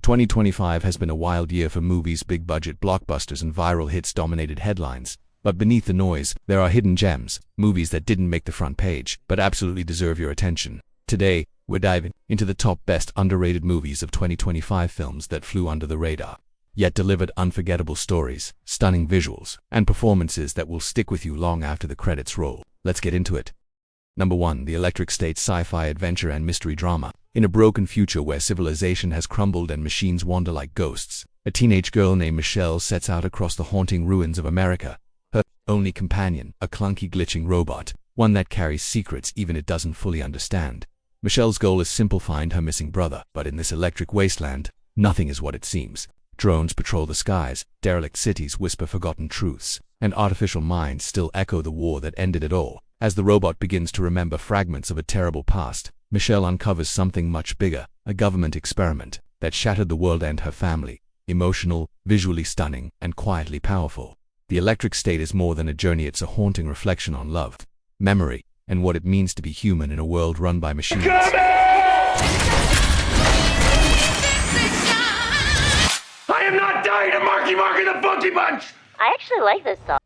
2025 has been a wild year for movies. Big budget blockbusters and viral hits dominated headlines. But beneath the noise, there are hidden gems, movies that didn't make the front page, but absolutely deserve your attention. Today, we're diving into the top best underrated movies of 2025, films that flew under the radar, yet delivered unforgettable stories, stunning visuals, and performances that will stick with you long after the credits roll. Let's get into it. Number 1. The Electric State sci-fi adventure and mystery drama. In a broken future where civilization has crumbled and machines wander like ghosts, a teenage girl named Michelle sets out across the haunting ruins of America. Her only companion, a clunky glitching robot, one that carries secrets even it doesn't fully understand. Michelle's goal is simple: find her missing brother. But in this electric wasteland, nothing is what it seems. Drones patrol the skies, derelict cities whisper forgotten truths, and artificial minds still echo the war that ended it all. As the robot begins to remember fragments of a terrible past, Michelle uncovers something much bigger, a government experiment that shattered the world and her family. Emotional, visually stunning, and quietly powerful, The Electric State is more than a journey. It's a haunting reflection on love, memory, and what it means to be human in a world run by machines. I am not dying to Marky Mark and the Funky Bunch! I actually like this song.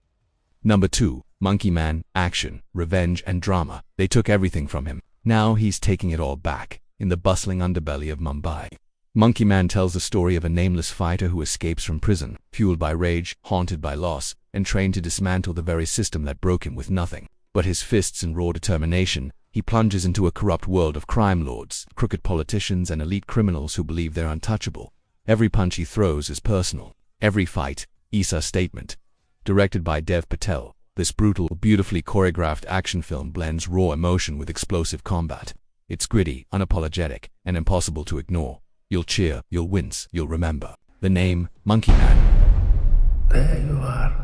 Number 2. Monkey Man, action, revenge, and drama. They took everything from him. Now he's taking it all back, in the bustling underbelly of Mumbai. Monkey Man tells the story of a nameless fighter who escapes from prison, fueled by rage, haunted by loss, and trained to dismantle the very system that broke him with nothing but his fists and raw determination. He plunges into a corrupt world of crime lords, crooked politicians, and elite criminals who believe they're untouchable. Every punch he throws is personal. Every fight is a statement. Directed by Dev Patel, this brutal, beautifully choreographed action film blends raw emotion with explosive combat. It's gritty, unapologetic, and impossible to ignore. You'll cheer, you'll wince, you'll remember. The name, Monkey Man. There you are.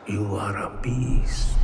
You are a beast.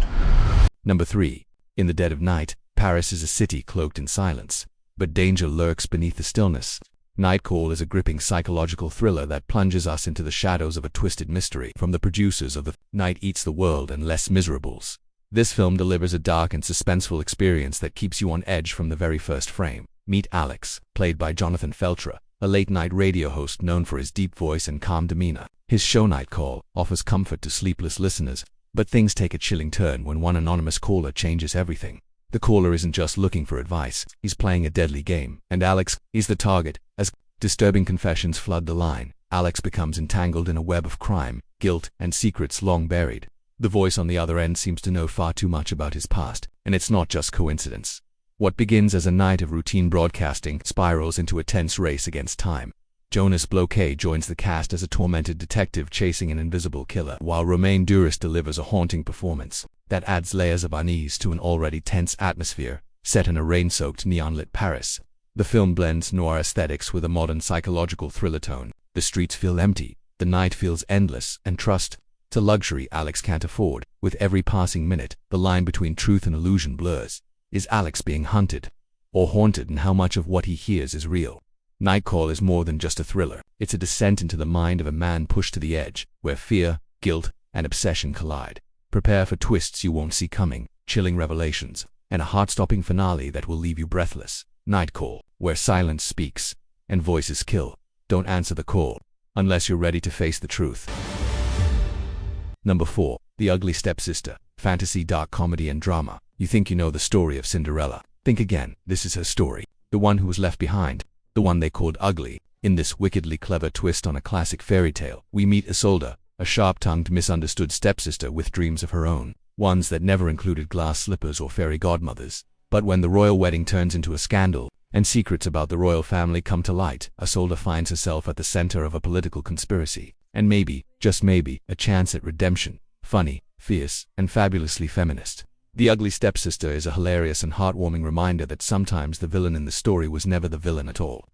Number 3. In the dead of night, Paris is a city cloaked in silence, but danger lurks beneath the stillness. Nightcall is a gripping psychological thriller that plunges us into the shadows of a twisted mystery. From the producers of The Night Eats the World and Les Miserables, this film delivers a dark and suspenseful experience that keeps you on edge from the very first frame. Meet Alex, played by Jonathan Feltra, a late-night radio host known for his deep voice and calm demeanor. His show Nightcall offers comfort to sleepless listeners, but things take a chilling turn when one anonymous caller changes everything. The caller isn't just looking for advice, he's playing a deadly game, and Alex is the target. As disturbing confessions flood the line, Alex becomes entangled in a web of crime, guilt, and secrets long buried. The voice on the other end seems to know far too much about his past, and it's not just coincidence. What begins as a night of routine broadcasting spirals into a tense race against time. Jonas Bloquet joins the cast as a tormented detective chasing an invisible killer, while Romain Duris delivers a haunting performance that adds layers of unease to an already tense atmosphere, set in a rain-soaked neon-lit Paris. The film blends noir aesthetics with a modern psychological thriller tone. The streets feel empty, the night feels endless, and trust, it's a luxury Alex can't afford. With every passing minute, the line between truth and illusion blurs. Is Alex being hunted or haunted, and how much of what he hears is real? Nightcall is more than just a thriller. It's a descent into the mind of a man pushed to the edge, where fear, guilt, and obsession collide. Prepare for twists you won't see coming, chilling revelations, and a heart-stopping finale that will leave you breathless. Nightcall, where silence speaks and voices kill. Don't answer the call unless you're ready to face the truth. Number 4. The Ugly Stepsister, fantasy, dark comedy, and drama. You think you know the story of Cinderella. Think again. This is her story. The one who was left behind. The one they called ugly. In this wickedly clever twist on a classic fairy tale, we meet Isolde, a sharp-tongued, misunderstood stepsister with dreams of her own, ones that never included glass slippers or fairy godmothers. But when the royal wedding turns into a scandal, and secrets about the royal family come to light, Isolde finds herself at the center of a political conspiracy, and maybe, just maybe, a chance at redemption. Funny, fierce, and fabulously feminist. The Ugly Stepsister is a hilarious and heartwarming reminder that sometimes the villain in the story was never the villain at all.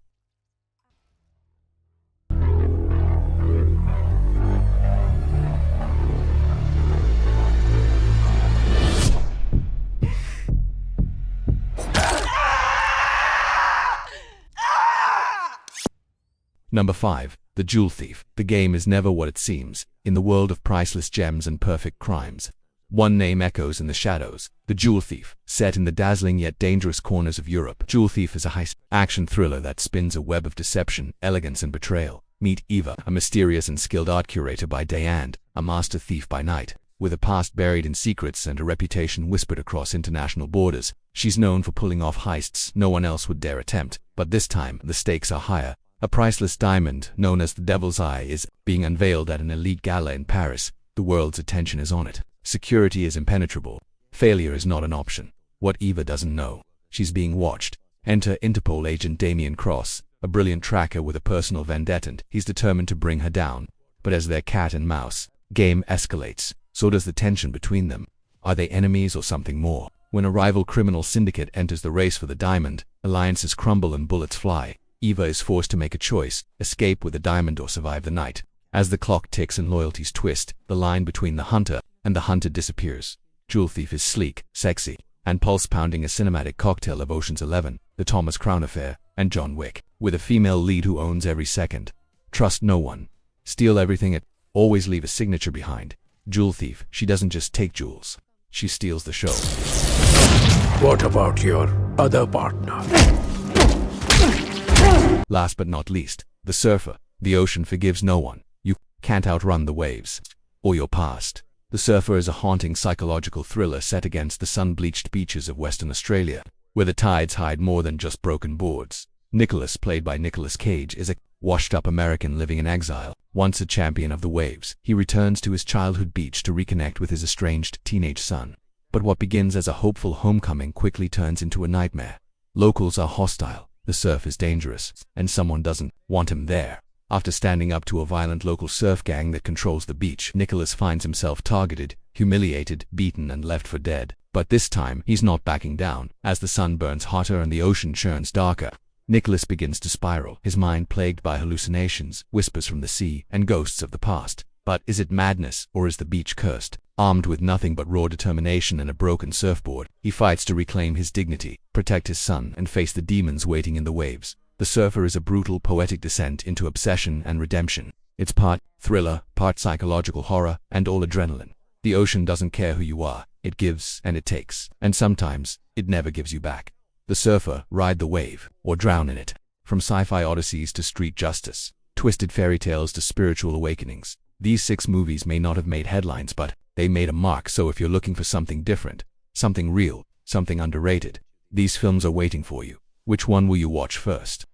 Number 5. The Jewel Thief. The game is never what it seems. In the world of priceless gems and perfect crimes, One name echoes in the shadows: The Jewel Thief. Set in the dazzling yet dangerous corners of Europe, Jewel Thief is a heist-action thriller that spins a web of deception, elegance, and betrayal. Meet Eva, a mysterious and skilled art curator by day and a master thief by night. With a past buried in secrets and a reputation whispered across international borders, she's known for pulling off heists no one else would dare attempt. But this time, the stakes are higher. A priceless diamond, known as the Devil's Eye, is being unveiled at an elite gala in Paris. The world's attention is on it. Security is impenetrable. Failure is not an option. What Eva doesn't know: she's being watched. Enter Interpol agent Damien Cross, a brilliant tracker with a personal vendetta, and he's determined to bring her down. But as their cat and mouse game escalates, so does the tension between them. Are they enemies or something more? When a rival criminal syndicate enters the race for the diamond, alliances crumble and bullets fly. Eva is forced to make a choice: escape with the diamond or survive the night. As the clock ticks and loyalties twist, the line between the hunter and the hunted disappears. Jewel Thief is sleek, sexy, and pulse-pounding, a cinematic cocktail of Ocean's 11, The Thomas Crown Affair, and John Wick, with a female lead who owns every second. Trust no one. Steal everything. Always leave a signature behind. Jewel Thief, she doesn't just take jewels. She steals the show. What about your other partner? Last but not least, The Surfer. The ocean forgives no one. You can't outrun the waves or your past. The Surfer is a haunting psychological thriller set against the sun-bleached beaches of Western Australia, where the tides hide more than just broken boards. Nicholas, played by Nicolas Cage, is a washed-up American living in exile. Once a champion of the waves, he returns to his childhood beach to reconnect with his estranged teenage son. But what begins as a hopeful homecoming quickly turns into a nightmare. Locals are hostile, the surf is dangerous, and someone doesn't want him there. After standing up to a violent local surf gang that controls the beach, Nicholas finds himself targeted, humiliated, beaten, and left for dead. But this time, he's not backing down. As the sun burns hotter and the ocean churns darker, Nicholas begins to spiral, his mind plagued by hallucinations, whispers from the sea, and ghosts of the past. But is it madness, or is the beach cursed? Armed with nothing but raw determination and a broken surfboard, he fights to reclaim his dignity, protect his son, and face the demons waiting in the waves. The Surfer is a brutal, poetic descent into obsession and redemption. It's part thriller, part psychological horror, and all adrenaline. The ocean doesn't care who you are. It gives and it takes, and sometimes it never gives you back. The Surfer, ride the wave, or drown in it. From sci-fi odysseys to street justice, twisted fairy tales to spiritual awakenings, these 6 movies may not have made headlines, but they made a mark. So if you're looking for something different, something real, something underrated, these films are waiting for you. Which one will you watch first?